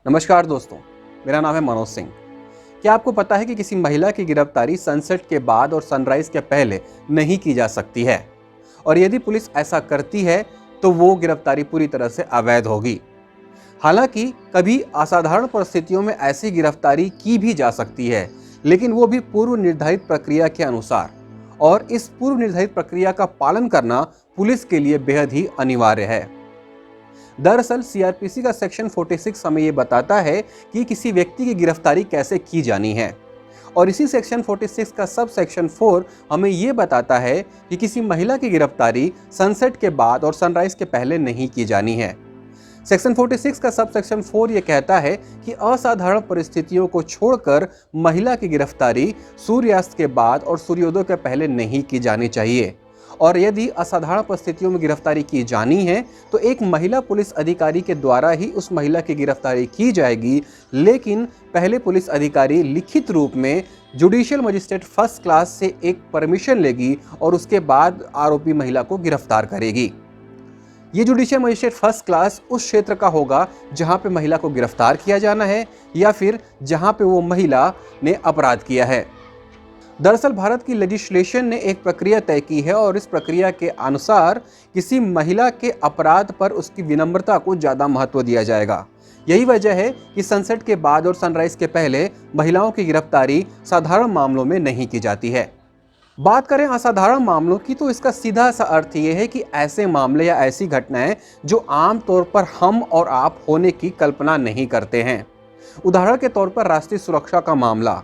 नमस्कार दोस्तों, मेरा नाम है मनोज सिंह। क्या आपको पता है कि किसी महिला की गिरफ्तारी सनसेट के बाद और सनराइज के पहले नहीं की जा सकती है, और यदि पुलिस ऐसा करती है तो वो गिरफ्तारी पूरी तरह से अवैध होगी। हालांकि कभी असाधारण परिस्थितियों में ऐसी गिरफ्तारी की भी जा सकती है, लेकिन वो भी पूर्व निर्धारित प्रक्रिया के अनुसार, और इस पूर्व निर्धारित प्रक्रिया का पालन करना पुलिस के लिए बेहद ही अनिवार्य है। दरअसल सीआरपीसी का सेक्शन 46 हमें ये बताता है कि किसी व्यक्ति की गिरफ्तारी कैसे की जानी है, और इसी सेक्शन 46 का सब सेक्शन 4 हमें ये बताता है कि किसी महिला की गिरफ्तारी सनसेट के बाद और सनराइज के पहले नहीं की जानी है। सेक्शन 46 का सब सेक्शन 4 ये कहता है कि असाधारण परिस्थितियों को छोड़कर महिला की गिरफ्तारी सूर्यास्त के बाद और सूर्योदय के पहले नहीं की जानी चाहिए, और यदि असाधारण परिस्थितियों में गिरफ्तारी की जानी है तो एक महिला पुलिस अधिकारी के द्वारा ही उस महिला की गिरफ्तारी की जाएगी, लेकिन पहले पुलिस अधिकारी लिखित रूप में जुडिशियल मजिस्ट्रेट फर्स्ट क्लास से एक परमिशन लेगी और उसके बाद आरोपी महिला को गिरफ्तार करेगी। ये जुडिशियल मजिस्ट्रेट फर्स्ट क्लास उस क्षेत्र का होगा जहां पे महिला को गिरफ्तार किया जाना है या फिर जहां पे वो महिला ने अपराध किया है। दरअसल भारत की लेजिस्लेशन ने एक प्रक्रिया तय की है, और इस प्रक्रिया के अनुसार किसी महिला के अपराध पर उसकी विनम्रता को ज़्यादा महत्व दिया जाएगा। यही वजह है कि सनसेट के बाद और सनराइज के पहले महिलाओं की गिरफ्तारी साधारण मामलों में नहीं की जाती है। बात करें असाधारण मामलों की, तो इसका सीधा सा अर्थ ये है कि ऐसे मामले या ऐसी घटनाएं जो आमतौर पर हम और आप होने की कल्पना नहीं करते हैं। उदाहरण के तौर पर राष्ट्रीय सुरक्षा का मामला।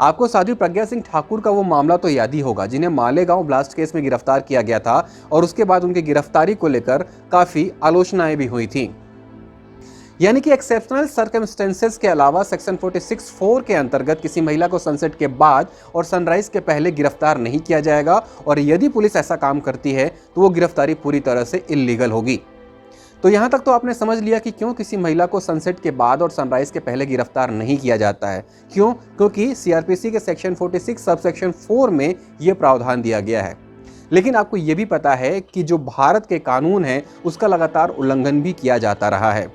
आपको साध्वी प्रज्ञा सिंह ठाकुर का वो मामला तो याद ही होगा, जिन्हें मालेगांव ब्लास्ट केस में गिरफ्तार किया गया था, और उसके बाद उनकी गिरफ्तारी को लेकर काफ़ी आलोचनाएं भी हुई थी। यानी कि एक्सेप्शनल सर्कमस्टेंसेस के अलावा सेक्शन 46(4) के अंतर्गत किसी महिला को सनसेट के बाद और सनराइज के पहले गिरफ्तार नहीं किया जाएगा, और यदि पुलिस ऐसा काम करती है तो वो गिरफ्तारी पूरी तरह से इल्लीगल होगी। तो यहाँ तक तो आपने समझ लिया कि क्यों किसी महिला को सनसेट के बाद और सनराइज के पहले गिरफ्तार नहीं किया जाता है। क्यों? क्योंकि सीआरपीसी के सेक्शन 46 सब सेक्शन 4 में ये प्रावधान दिया गया है। लेकिन आपको ये भी पता है कि जो भारत के कानून है उसका लगातार उल्लंघन भी किया जाता रहा है।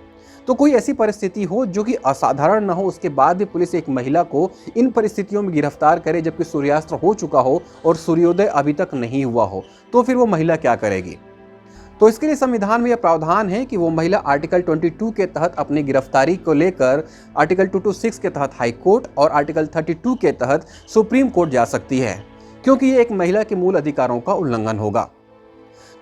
तो कोई ऐसी परिस्थिति हो जो कि असाधारण न हो, उसके बाद भी पुलिस एक महिला को इन परिस्थितियों में गिरफ्तार करे जबकि सूर्यास्त हो चुका हो और सूर्योदय अभी तक नहीं हुआ हो, तो फिर वो महिला क्या करेगी? तो इसके लिए संविधान में यह प्रावधान है कि वो महिला आर्टिकल 22 के तहत अपनी गिरफ्तारी को लेकर आर्टिकल 226 के तहत हाई कोर्ट और आर्टिकल 32 के तहत सुप्रीम कोर्ट जा सकती है, क्योंकि ये एक महिला के मूल अधिकारों का उल्लंघन होगा।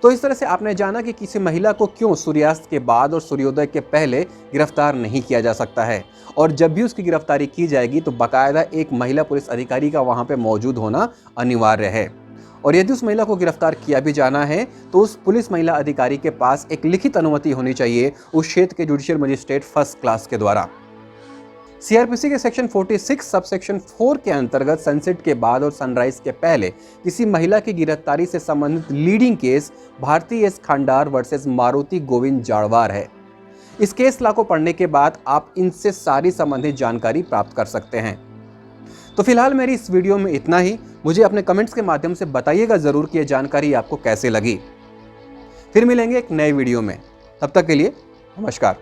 तो इस तरह से आपने जाना कि किसी महिला को क्यों सूर्यास्त के बाद और सूर्योदय के पहले गिरफ्तार नहीं किया जा सकता है, और जब भी उसकी गिरफ्तारी की जाएगी तो बाकायदा एक महिला पुलिस अधिकारी का वहाँ पे मौजूद होना अनिवार्य है। और यदि उस महिला को गिरफ्तार किया भी जाना है तो उस पुलिस महिला अधिकारी के पास एक लिखित अनुमति होनी चाहिए उस क्षेत्र के जुडिशियल मजिस्ट्रेट फर्स्ट क्लास के द्वारा। सीआरपीसी के सेक्शन 46 सब सेक्शन 4 के अंतर्गत सनसेट के बाद और सनराइज के पहले किसी महिला की गिरफ्तारी से संबंधित leading case Bharati S Khandhar versus Maruti Govind Jadwar है। इस केस लॉ को पढ़ने के बाद आप इनसे सारी संबंधित जानकारी प्राप्त कर सकते हैं। तो फिलहाल मेरी इस वीडियो में इतना ही। मुझे अपने कमेंट्स के माध्यम से बताइएगा जरूर कि यह जानकारी आपको कैसे लगी। फिर मिलेंगे एक नए वीडियो में, तब तक के लिए नमस्कार।